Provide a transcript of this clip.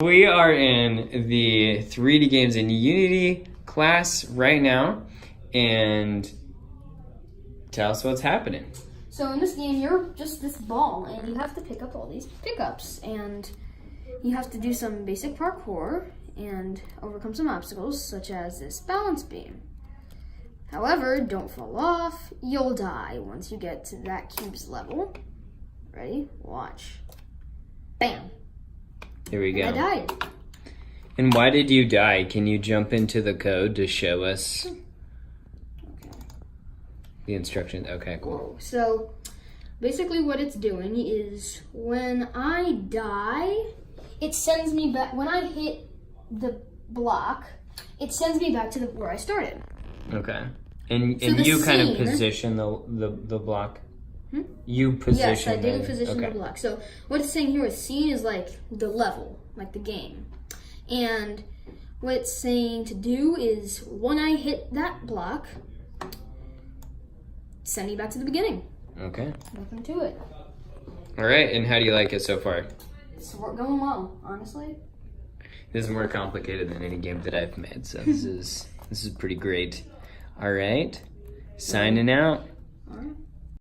We are in the 3D Games in Unity class right now, and tell us what's happening. So in this game, you're just this ball, and you have to pick up all these pickups, and you have to do some basic parkour and overcome some obstacles, such as this balance beam. However, don't fall off. You'll die once you get to that cube's level. Ready? Watch. Bam! Here we go. I died. And why did you die? Can you jump into the code to show us the instructions? Okay, cool. Whoa. So basically what it's doing is when I die, it sends me back. When I hit the block, it sends me back to where I started. Okay. And So the you kind of scene- position the block? You position Yes, I do the- position okay. the block. So what it's saying here is scene is like the level, like the game. And what it's saying to do is when I hit that block, send me back to the beginning. Okay. Nothing to it. All right, and how do you like it so far? It's going well, honestly. This is more complicated than any game that I've made, so this is pretty great. All right, signing out. All right.